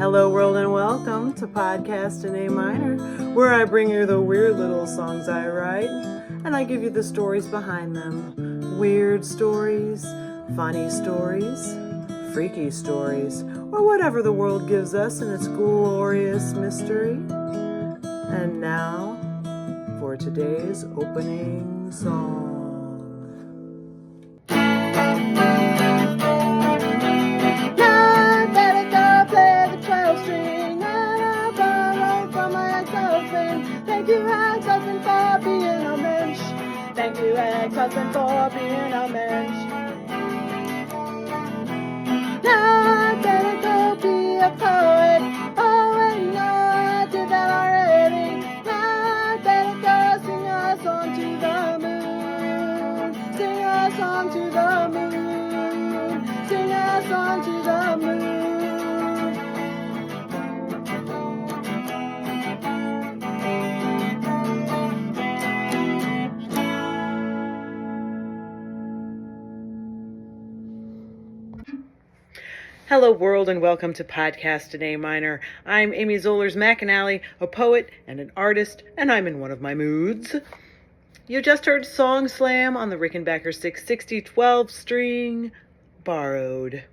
Hello world and welcome to Podcast in A Minor, where I bring you the weird little songs I write, and I give you the stories behind them. Weird stories, funny stories, freaky stories, or whatever the world gives us in its glorious mystery. And now, for today's opening song. Thank you, ex-husband, for being a Mensch. Thank you, ex-husband, for being a Mensch. Now I better go be a poet. Oh, wait, no, I did that already. Now I better go sing a song to the moon. Sing a song to the moon. Sing a song to the moon. Hello world and welcome to Podcast in A Minor. I'm Amy Zollers McAnally, a poet and an artist, and I'm in one of my moods. You just heard Song Slam on the Rickenbacker 660 12-string, Borrowed.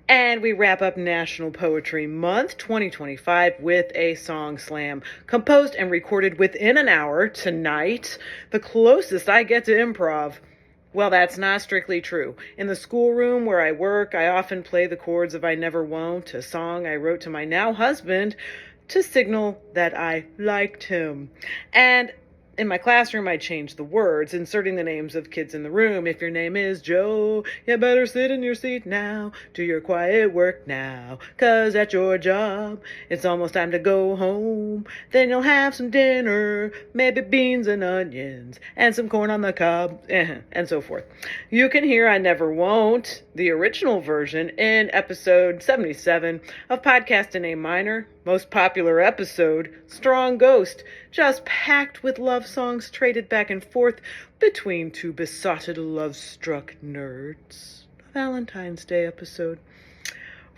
And we wrap up National Poetry Month 2025 with a Song Slam, composed and recorded within an hour tonight, the closest I get to improv. Well, that's not strictly true. In the schoolroom where I work, I often play the chords of I Never Won't, a song I wrote to my now husband to signal that I liked him. And in my classroom, I changed the words, inserting the names of kids in the room. If your name is Joe, you better sit in your seat now. Do your quiet work now, 'cause at your job, it's almost time to go home. Then you'll have some dinner, maybe beans and onions, and some corn on the cob, and so forth. You can hear I Never Won't, the original version, in episode 77 of Podcast in A Minor. Most popular episode, Strong Ghost, just packed with love songs traded back and forth between two besotted love-struck nerds. A Valentine's Day episode.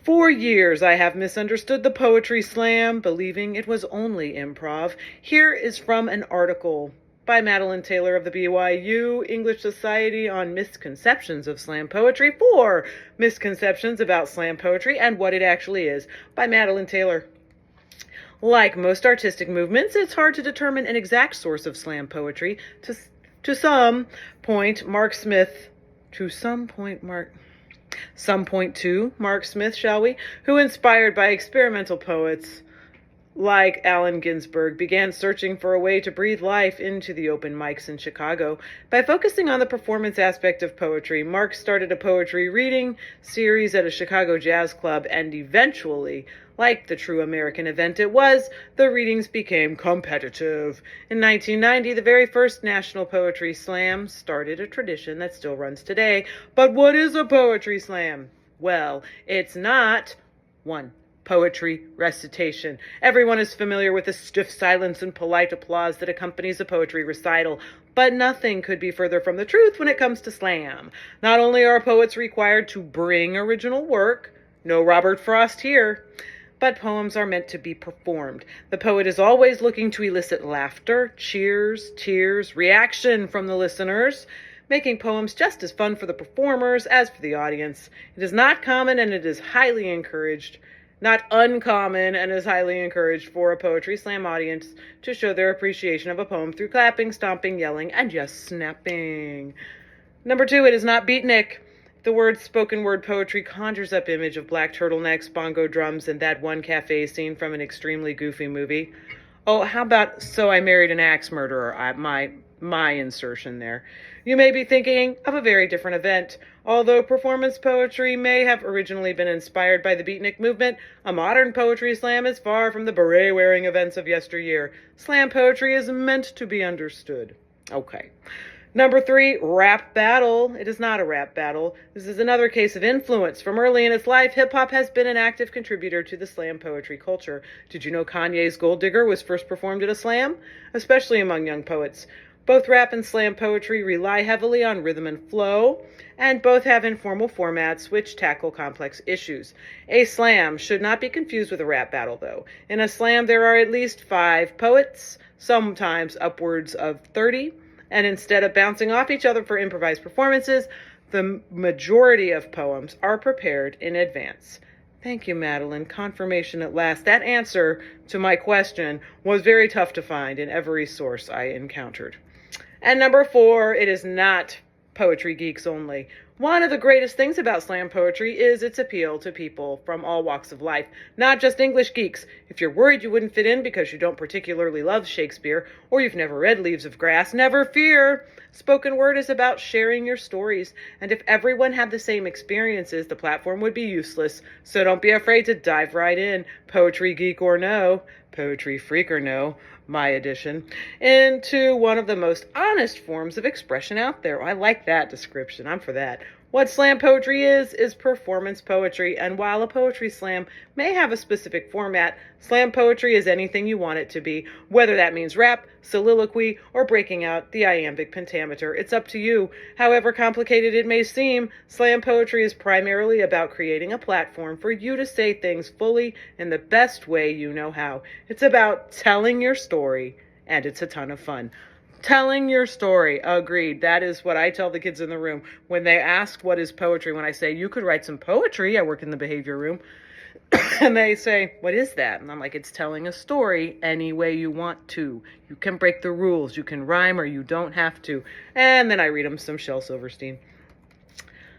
For years I have misunderstood the poetry slam, believing it was only improv. Here is from an article by Madeline Taylor of the BYU English Society on Misconceptions of Slam Poetry, for misconceptions about slam poetry and what it actually is, by Madeline Taylor. Like most artistic movements, it's hard to determine an exact source of slam poetry. To some point, Mark Smith, shall we, who, inspired by experimental poets like Allen Ginsberg, began searching for a way to breathe life into the open mics in Chicago. By focusing on the performance aspect of poetry, Mark started a poetry reading series at a Chicago jazz club, and eventually, like the true American event it was, the readings became competitive. In 1990, the very first National Poetry Slam started a tradition that still runs today. But what is a poetry slam? Well, it's not one poetry recitation. Everyone is familiar with the stiff silence and polite applause that accompanies a poetry recital, but nothing could be further from the truth when it comes to slam. Not only are poets required to bring original work, no Robert Frost here, but poems are meant to be performed. The poet is always looking to elicit laughter, cheers, tears, reaction from the listeners, making poems just as fun for the performers as for the audience. It is not common, and it is highly encouraged, not uncommon, and is highly encouraged for a poetry slam audience to show their appreciation of a poem through clapping, stomping, yelling, and just snapping. Number 2, it is not beatnik. The word spoken word poetry conjures up image of black turtlenecks, bongo drums, and that one cafe scene from an extremely goofy movie. Oh, how about So I Married an Axe Murderer? My insertion there. You may be thinking of a very different event. Although performance poetry may have originally been inspired by the beatnik movement, a modern poetry slam is far from the beret-wearing events of yesteryear. Slam poetry is meant to be understood. Okay. Number 3, rap battle. It is not a rap battle. This is another case of influence. From early in its life, hip-hop has been an active contributor to the slam poetry culture. Did you know Kanye's Gold Digger was first performed at a slam? Especially among young poets. Both rap and slam poetry rely heavily on rhythm and flow, and both have informal formats which tackle complex issues. A slam should not be confused with a rap battle, though. In a slam, there are at least 5 poets, sometimes upwards of 30, and instead of bouncing off each other for improvised performances, the majority of poems are prepared in advance. Thank you, Madeline. Confirmation at last. That answer to my question was very tough to find in every source I encountered. And number 4, it is not poetry geeks only. One of the greatest things about slam poetry is its appeal to people from all walks of life, not just English geeks. If you're worried you wouldn't fit in because you don't particularly love Shakespeare or you've never read Leaves of Grass, never fear. Spoken word is about sharing your stories, and if everyone had the same experiences, the platform would be useless. So don't be afraid to dive right in, poetry geek or no, poetry freak or no, my edition, into one of the most honest forms of expression out there. I like that description. I'm for that. What slam poetry is performance poetry, and while a poetry slam may have a specific format, slam poetry is anything you want it to be, whether that means rap, soliloquy, or breaking out the iambic pentameter. It's up to you. However complicated it may seem, slam poetry is primarily about creating a platform for you to say things fully in the best way you know how. It's about telling your story, and it's a ton of fun. Telling your story. Agreed. That is what I tell the kids in the room when they ask what is poetry. When I say, you could write some poetry. I work in the behavior room. And they say, what is that? And I'm like, it's telling a story any way you want to. You can break the rules. You can rhyme or you don't have to. And then I read them some Shel Silverstein.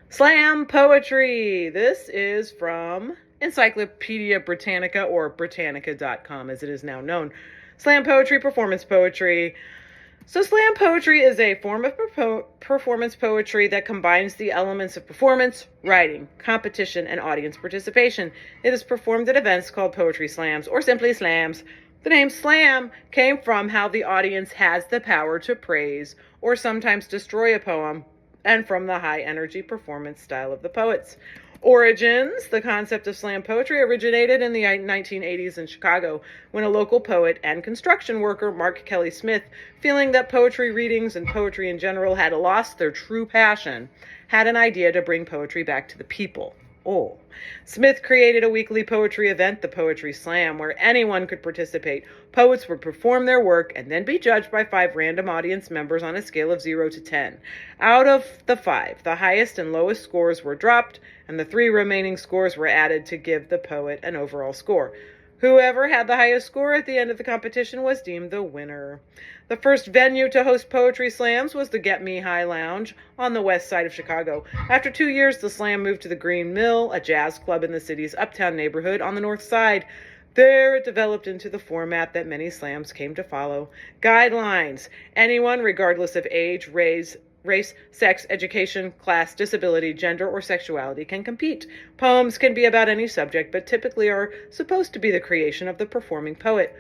Slam poetry. This is from Encyclopedia Britannica, or Britannica.com as it is now known. Slam poetry, performance poetry. So slam poetry is a form of performance poetry that combines the elements of performance, writing, competition, and audience participation. It is performed at events called poetry slams, or simply slams. The name slam came from how the audience has the power to praise or sometimes destroy a poem, and from the high-energy performance style of the poets. Origins. The concept of slam poetry originated in the 1980s in Chicago when a local poet and construction worker, Mark Kelly Smith, feeling that poetry readings and poetry in general had lost their true passion, had an idea to bring poetry back to the people. Smith created a weekly poetry event, the Poetry Slam, where anyone could participate. Poets would perform their work and then be judged by 5 random audience members on a scale of 0 to 10. Out of the 5, the highest and lowest scores were dropped, and the 3 remaining scores were added to give the poet an overall score. Whoever had the highest score at the end of the competition was deemed the winner. The first venue to host poetry slams was the Get Me High Lounge on the west side of Chicago. After 2 years, the slam moved to the Green Mill, a jazz club in the city's uptown neighborhood on the north side. There it developed into the format that many slams came to follow. Guidelines. Anyone, regardless of age, race, sex, education, class, disability, gender, or sexuality can compete. Poems can be about any subject, but typically are supposed to be the creation of the performing poet.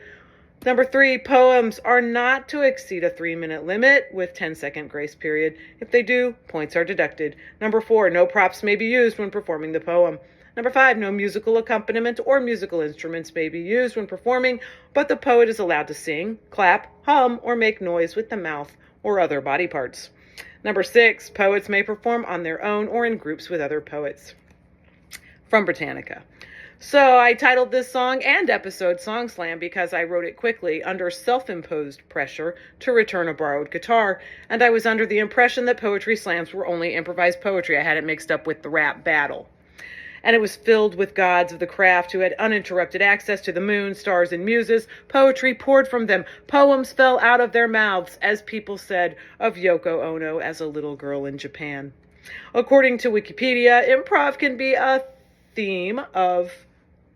Number 3, poems are not to exceed a 3-minute limit with 10-second grace period. If they do, points are deducted. Number 4, no props may be used when performing the poem. Number 5, no musical accompaniment or musical instruments may be used when performing, but the poet is allowed to sing, clap, hum, or make noise with the mouth or other body parts. Number 6, poets may perform on their own or in groups with other poets. From Britannica. So I titled this song and episode Song Slam because I wrote it quickly under self-imposed pressure to return a borrowed guitar, and I was under the impression that poetry slams were only improvised poetry. I had it mixed up with the rap battle. And it was filled with gods of the craft who had uninterrupted access to the moon, stars, and muses. Poetry poured from them. Poems fell out of their mouths, as people said of Yoko Ono as a little girl in Japan. According to Wikipedia, improv can be a theme of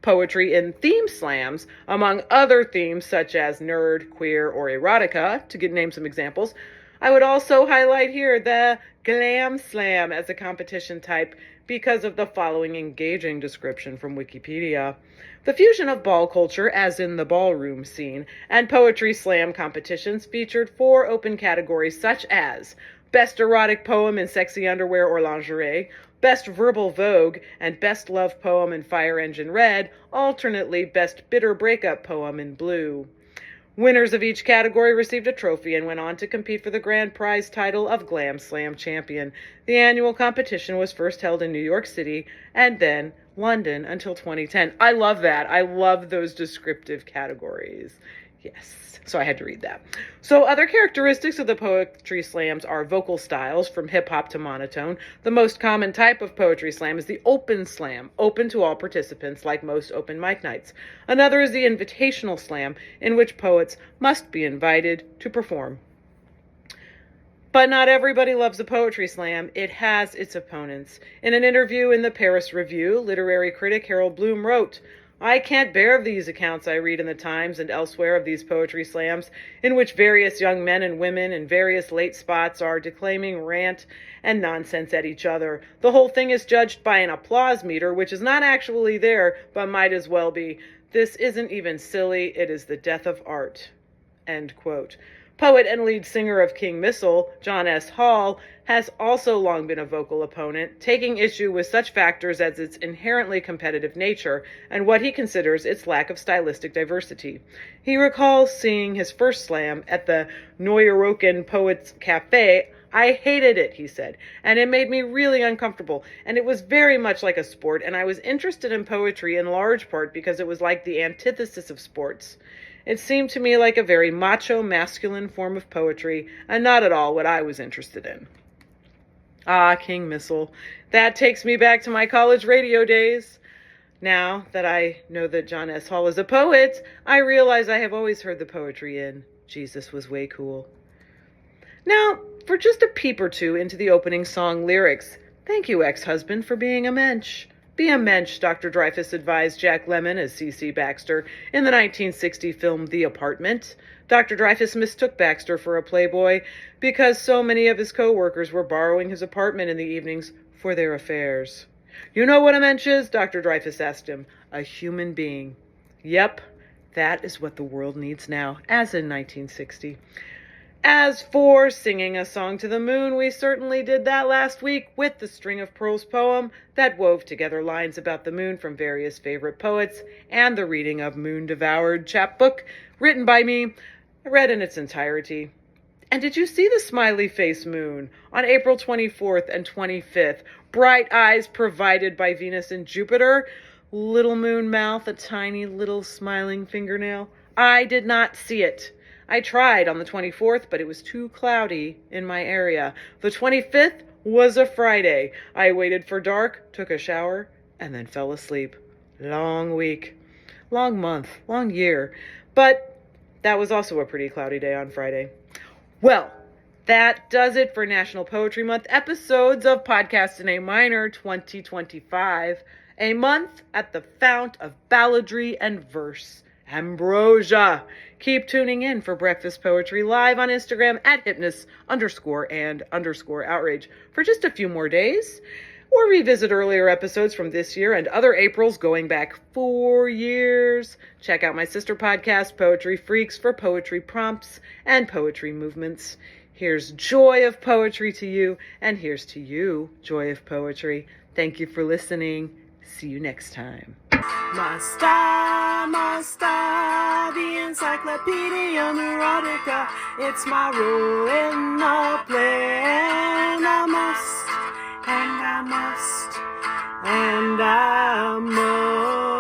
poetry in theme slams, among other themes such as nerd, queer, or erotica, to name some examples. I would also highlight here the glam slam as a competition type because of the following engaging description from Wikipedia. The fusion of ball culture, as in the ballroom scene, and poetry slam competitions featured 4 open categories such as Best Erotic Poem in Sexy Underwear or Lingerie, Best Verbal Vogue, and Best Love Poem in Fire Engine Red, alternately Best Bitter Breakup Poem in Blue. Winners of each category received a trophy and went on to compete for the grand prize title of Glam Slam Champion. The annual competition was first held in New York City and then London until 2010. I love that. I love those descriptive categories. Yes, so I had to read that. So other characteristics of the poetry slams are vocal styles from hip-hop to monotone. The most common type of poetry slam is the open slam, open to all participants like most open mic nights. Another is the invitational slam, in which poets must be invited to perform. But not everybody loves a poetry slam. It has its opponents. In an interview in the Paris Review, literary critic Harold Bloom wrote, "I can't bear these accounts I read in the Times and elsewhere of these poetry slams, in which various young men and women in various late spots are declaiming rant and nonsense at each other. The whole thing is judged by an applause meter, which is not actually there, but might as well be. This isn't even silly, it is the death of art." End quote. Poet and lead singer of King Missile, John S. Hall, has also long been a vocal opponent, taking issue with such factors as its inherently competitive nature and what he considers its lack of stylistic diversity. He recalls seeing his first slam at the Neuroken Poets Cafe. "I hated it," he said, "and it made me really uncomfortable, and it was very much like a sport, and I was interested in poetry in large part because it was like the antithesis of sports. It seemed to me like a very macho, masculine form of poetry, and not at all what I was interested in." Ah, King Missile. That takes me back to my college radio days. Now that I know that John S. Hall is a poet, I realize I have always heard the poetry in "Jesus Was Way Cool." Now, for just a peep or two into the opening song lyrics. "Thank you, ex-husband, for being a mensch." Be a mensch, Dr. Dreyfus advised Jack Lemmon as C.C. Baxter in the 1960 film The Apartment. Dr. Dreyfus mistook Baxter for a playboy because so many of his co-workers were borrowing his apartment in the evenings for their affairs. "You know what a mensch is?" Dr. Dreyfus asked him. "A human being." Yep, that is what the world needs now, as in 1960. As for singing a song to the moon, we certainly did that last week with the String of Pearls poem that wove together lines about the moon from various favorite poets and the reading of Moon Devoured chapbook written by me, read in its entirety. And did you see the smiley face moon on April 24th and 25th? Bright eyes provided by Venus and Jupiter. Little moon mouth, a tiny little smiling fingernail. I did not see it. I tried on the 24th, but it was too cloudy in my area. The 25th was a Friday. I waited for dark, took a shower, and then fell asleep. Long week, long month, long year. But that was also a pretty cloudy day on Friday. Well, that does it for National Poetry Month episodes of Podcast in A Minor 2025. A month at the fount of balladry and verse. Ambrosia. Keep tuning in for Breakfast Poetry live on Instagram at Hipness_and_outrage for just a few more days. Or revisit earlier episodes from this year and other Aprils going back 4 years. Check out my sister podcast, Poetry Freaks, for poetry prompts and poetry movements. Here's joy of poetry to you, and here's to you, joy of poetry. Thank you for listening. See you next time. The Encyclopedia Neurotica. It's my role in the play, and I must, and I must, and I must.